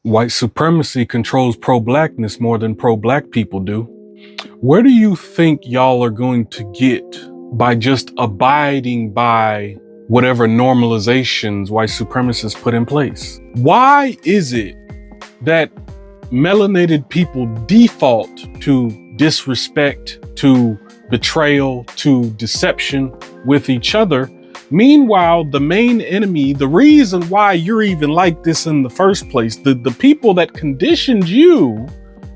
White supremacy controls pro-blackness more than pro-black people do. Where do you think y'all are going to get by just abiding by whatever normalizations white supremacists put in place? Why is it that melanated people default to disrespect, to betrayal, to deception with each other? Meanwhile, the main enemy, the reason why you're even like this in the first place, the people that conditioned you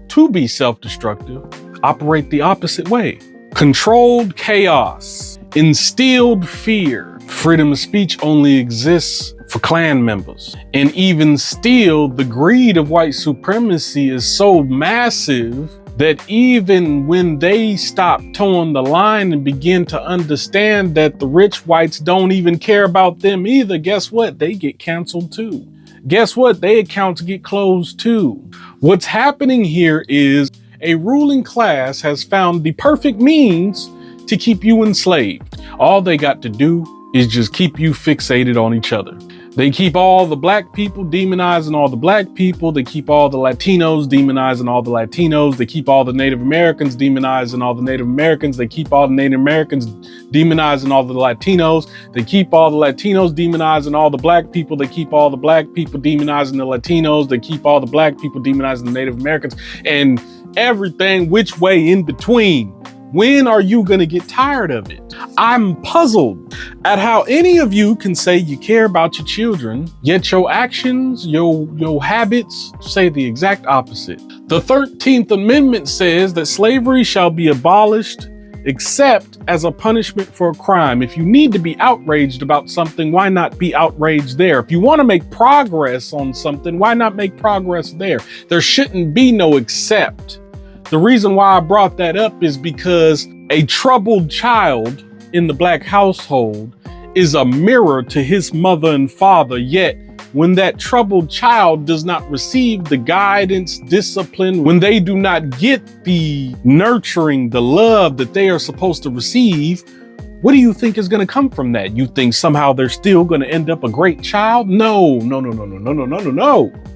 to be self-destructive, operate the opposite way. Controlled chaos, instilled fear. Freedom of speech only exists for Klan members. And even still, the greed of white supremacy is so massive that even when they stop towing the line and begin to understand that the rich whites don't even care about them either, guess what? They get canceled too. Guess what? Their accounts get closed too. What's happening here is a ruling class has found the perfect means to keep you enslaved. All they got to do is just keep you fixated on each other. They keep all the black people demonizing all the black people. They keep all the Latinos demonizing all the Latinos. They keep all the Native Americans demonizing all the Native Americans. They keep all the Native Americans demonizing all the Latinos. They keep all the Latinos demonizing all the black people. They keep all the black people demonizing the Latinos. They keep all the black people demonizing the Native Americans and everything which way in between. When are you going to get tired of it? I'm puzzled at how any of you can say you care about your children, yet your actions, your habits say the exact opposite. The 13th Amendment says that slavery shall be abolished except as a punishment for a crime. If you need to be outraged about something, why not be outraged there? If you want to make progress on something, why not make progress there? There shouldn't be no except. The reason why I brought that up is because a troubled child in the black household is a mirror to his mother and father. Yet when that troubled child does not receive the guidance, discipline, when they do not get the nurturing, the love that they are supposed to receive, what do you think is going to come from that? You think somehow they're still going to end up a great child? No.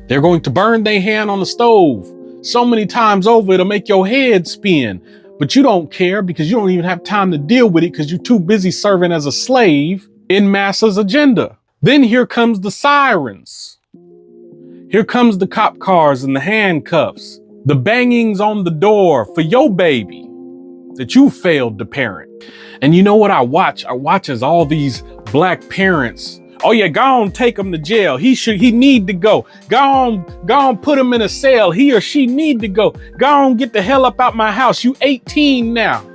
They're going to burn their hand on the stove so many times over, it'll make your head spin. But you don't care because you don't even have time to deal with it because you're too busy serving as a slave in massa's agenda. Then here comes the sirens. Here comes the cop cars and the handcuffs, the bangings on the door for your baby that you failed to parent. And you know what I watch? I watch as all these black parents, oh yeah, go on, take him to jail. He need to go. Go on, put him in a cell. He or she need to go. Go on, get the hell up out my house. You 18 now.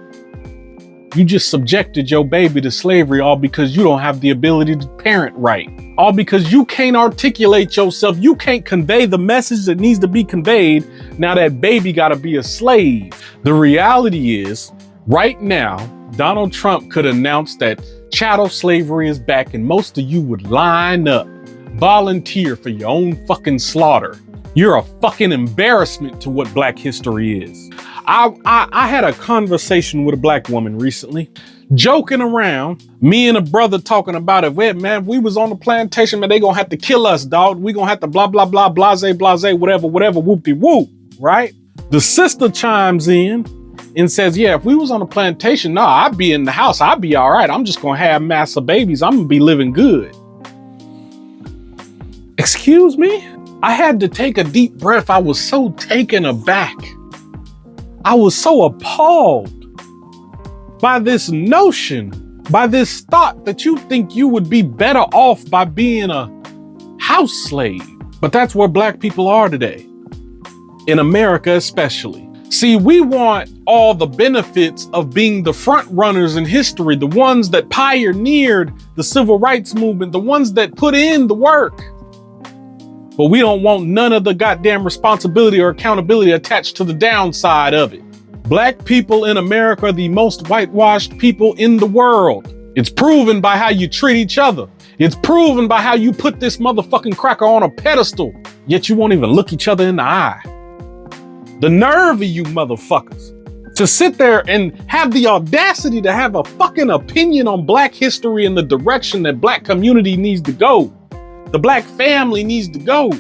You just subjected your baby to slavery all because you don't have the ability to parent right. All because you can't articulate yourself. You can't convey the message that needs to be conveyed. Now that baby gotta be a slave. The reality is, right now, Donald Trump could announce that chattel slavery is back and most of you would line up, volunteer for your own fucking slaughter. You're a fucking embarrassment to what black history is. I had a conversation with a black woman recently, joking around, me and a brother talking about it. Well, man, if we was on the plantation, man, they gonna have to kill us, dog. We gonna have to blah, blah, blah, blase, whatever, whoop-de-whoop, right? The sister chimes in and says, yeah, if we was on a plantation, nah, I'd be in the house. I'd be all right. I'm just going to have massa babies. I'm going to be living good. Excuse me? I had to take a deep breath. I was so taken aback. I was so appalled by this notion, by this thought that you think you would be better off by being a house slave. But that's where black people are today, in America especially. See, we want all the benefits of being the front runners in history, the ones that pioneered the civil rights movement, the ones that put in the work. But we don't want none of the goddamn responsibility or accountability attached to the downside of it. Black people in America are the most whitewashed people in the world. It's proven by how you treat each other. It's proven by how you put this motherfucking cracker on a pedestal, yet you won't even look each other in the eye. The nerve of you motherfuckers to sit there and have the audacity to have a fucking opinion on black history and the direction that black community needs to go. The black family needs to go.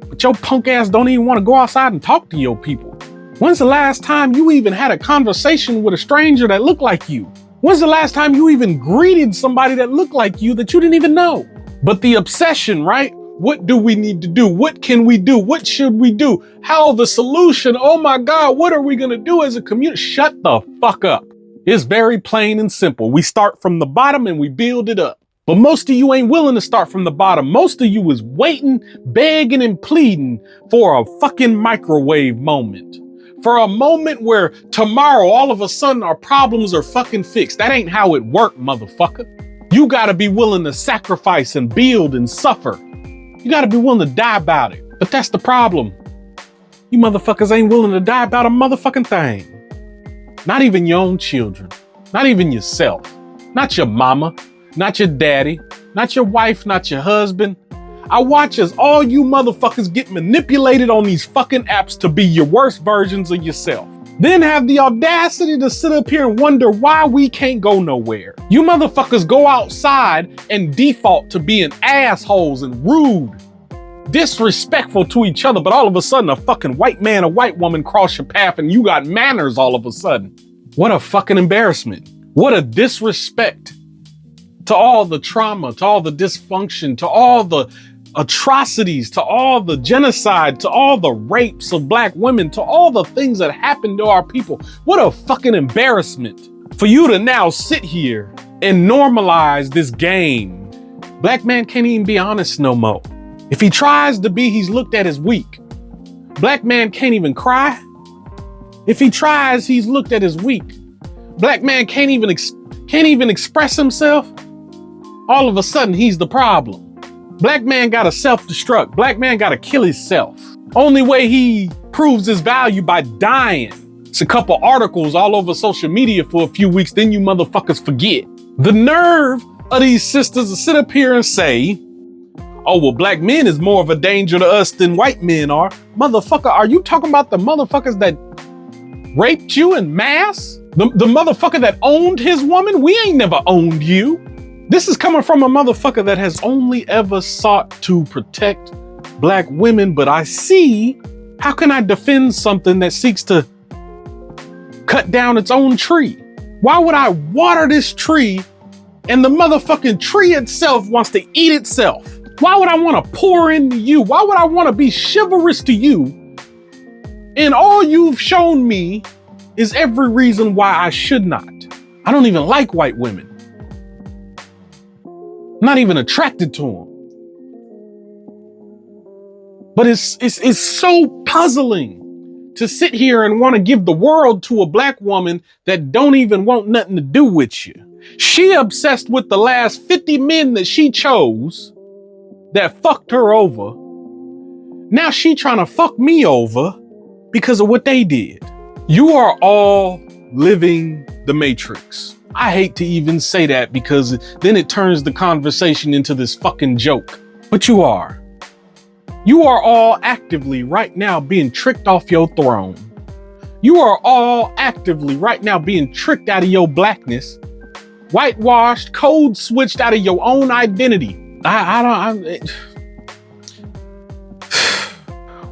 But your punk ass don't even want to go outside and talk to your people. When's the last time you even had a conversation with a stranger that looked like you? When's the last time you even greeted somebody that looked like you that you didn't even know? But the obsession, right? What do we need to do? What can we do? What should we do? How the solution? Oh my God, what are we gonna do as a community? Shut the fuck up. It's very plain and simple. We start from the bottom and we build it up. But most of you ain't willing to start from the bottom. Most of you is waiting, begging and pleading for a fucking microwave moment. For a moment where tomorrow, all of a sudden, our problems are fucking fixed. That ain't how it worked, motherfucker. You gotta be willing to sacrifice and build and suffer. You gotta be willing to die about it. But that's the problem. You motherfuckers ain't willing to die about a motherfucking thing. Not even your own children. Not even yourself. Not your mama. Not your daddy. Not your wife. Not your husband. I watch as all you motherfuckers get manipulated on these fucking apps to be your worst versions of yourself. Then have the audacity to sit up here and wonder why we can't go nowhere. You motherfuckers go outside and default to being assholes and rude, disrespectful to each other, but all of a sudden a fucking white man, a white woman cross your path and you got manners all of a sudden. What a fucking embarrassment. What a disrespect to all the trauma, to all the dysfunction, to all the atrocities, to all the genocide, to all the rapes of black women, to all the things that happened to our people. What a fucking embarrassment for you to now sit here and normalize this game. Black man can't even be honest no more. If he tries to be, he's looked at as weak. Black man can't even cry. If he tries, he's looked at as weak. Black man can't even express himself. All of a sudden, he's the problem. Black man gotta self-destruct. Black man gotta kill himself. Only way he proves his value by dying. It's a couple articles all over social media for a few weeks, then you motherfuckers forget. The nerve of these sisters to sit up here and say, oh, well, black men is more of a danger to us than white men are. Motherfucker, are you talking about the motherfuckers that raped you in mass? The motherfucker that owned his woman? We ain't never owned you. This is coming from a motherfucker that has only ever sought to protect black women, but I see, how can I defend something that seeks to cut down its own tree? Why would I water this tree and the motherfucking tree itself wants to eat itself? Why would I want to pour into you? Why would I want to be chivalrous to you? And all you've shown me is every reason why I should not. I don't even like white women. I'm not even attracted to them. But it's so puzzling to sit here and want to give the world to a black woman that don't even want nothing to do with you. She obsessed with the last 50 men that she chose that fucked her over. Now she trying to fuck me over because of what they did. You are all living the Matrix. I hate to even say that because then it turns the conversation into this fucking joke. But you are. You are all actively right now being tricked off your throne. You are all actively right now being tricked out of your blackness, whitewashed, code switched out of your own identity.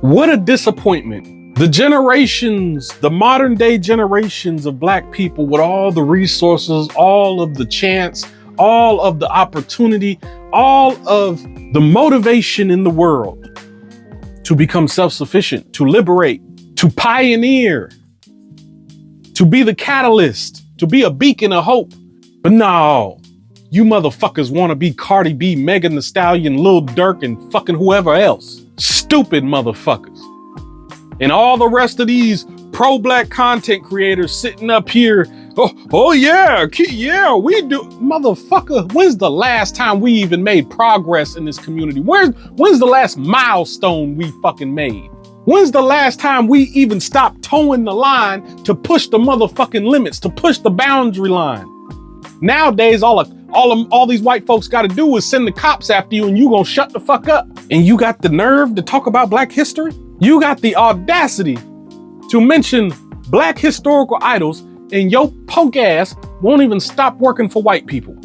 What a disappointment. The generations, the modern day generations of black people with all the resources, all of the chance, all of the opportunity, all of the motivation in the world to become self-sufficient, to liberate, to pioneer, to be the catalyst, to be a beacon of hope. But no, you motherfuckers want to be Cardi B, Megan Thee Stallion, Lil Durk, and fucking whoever else. Stupid motherfuckers. And all the rest of these pro-black content creators sitting up here, yeah, we do. Motherfucker, when's the last time we even made progress in this community? When's the last milestone we fucking made? When's the last time we even stopped towing the line to push the motherfucking limits, to push the boundary line? Nowadays, all these white folks got to do is send the cops after you and you gonna shut the fuck up. And you got the nerve to talk about black history? You got the audacity to mention black historical idols and your punk ass won't even stop working for white people.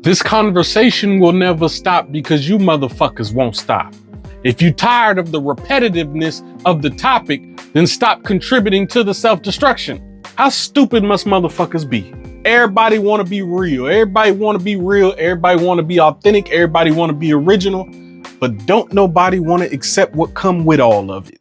This conversation will never stop because you motherfuckers won't stop. If you're tired of the repetitiveness of the topic, then stop contributing to the self-destruction. How stupid must motherfuckers be? Everybody want to be real. Everybody want to be real. Everybody want to be authentic. Everybody want to be original. But don't nobody want to accept what come with all of it.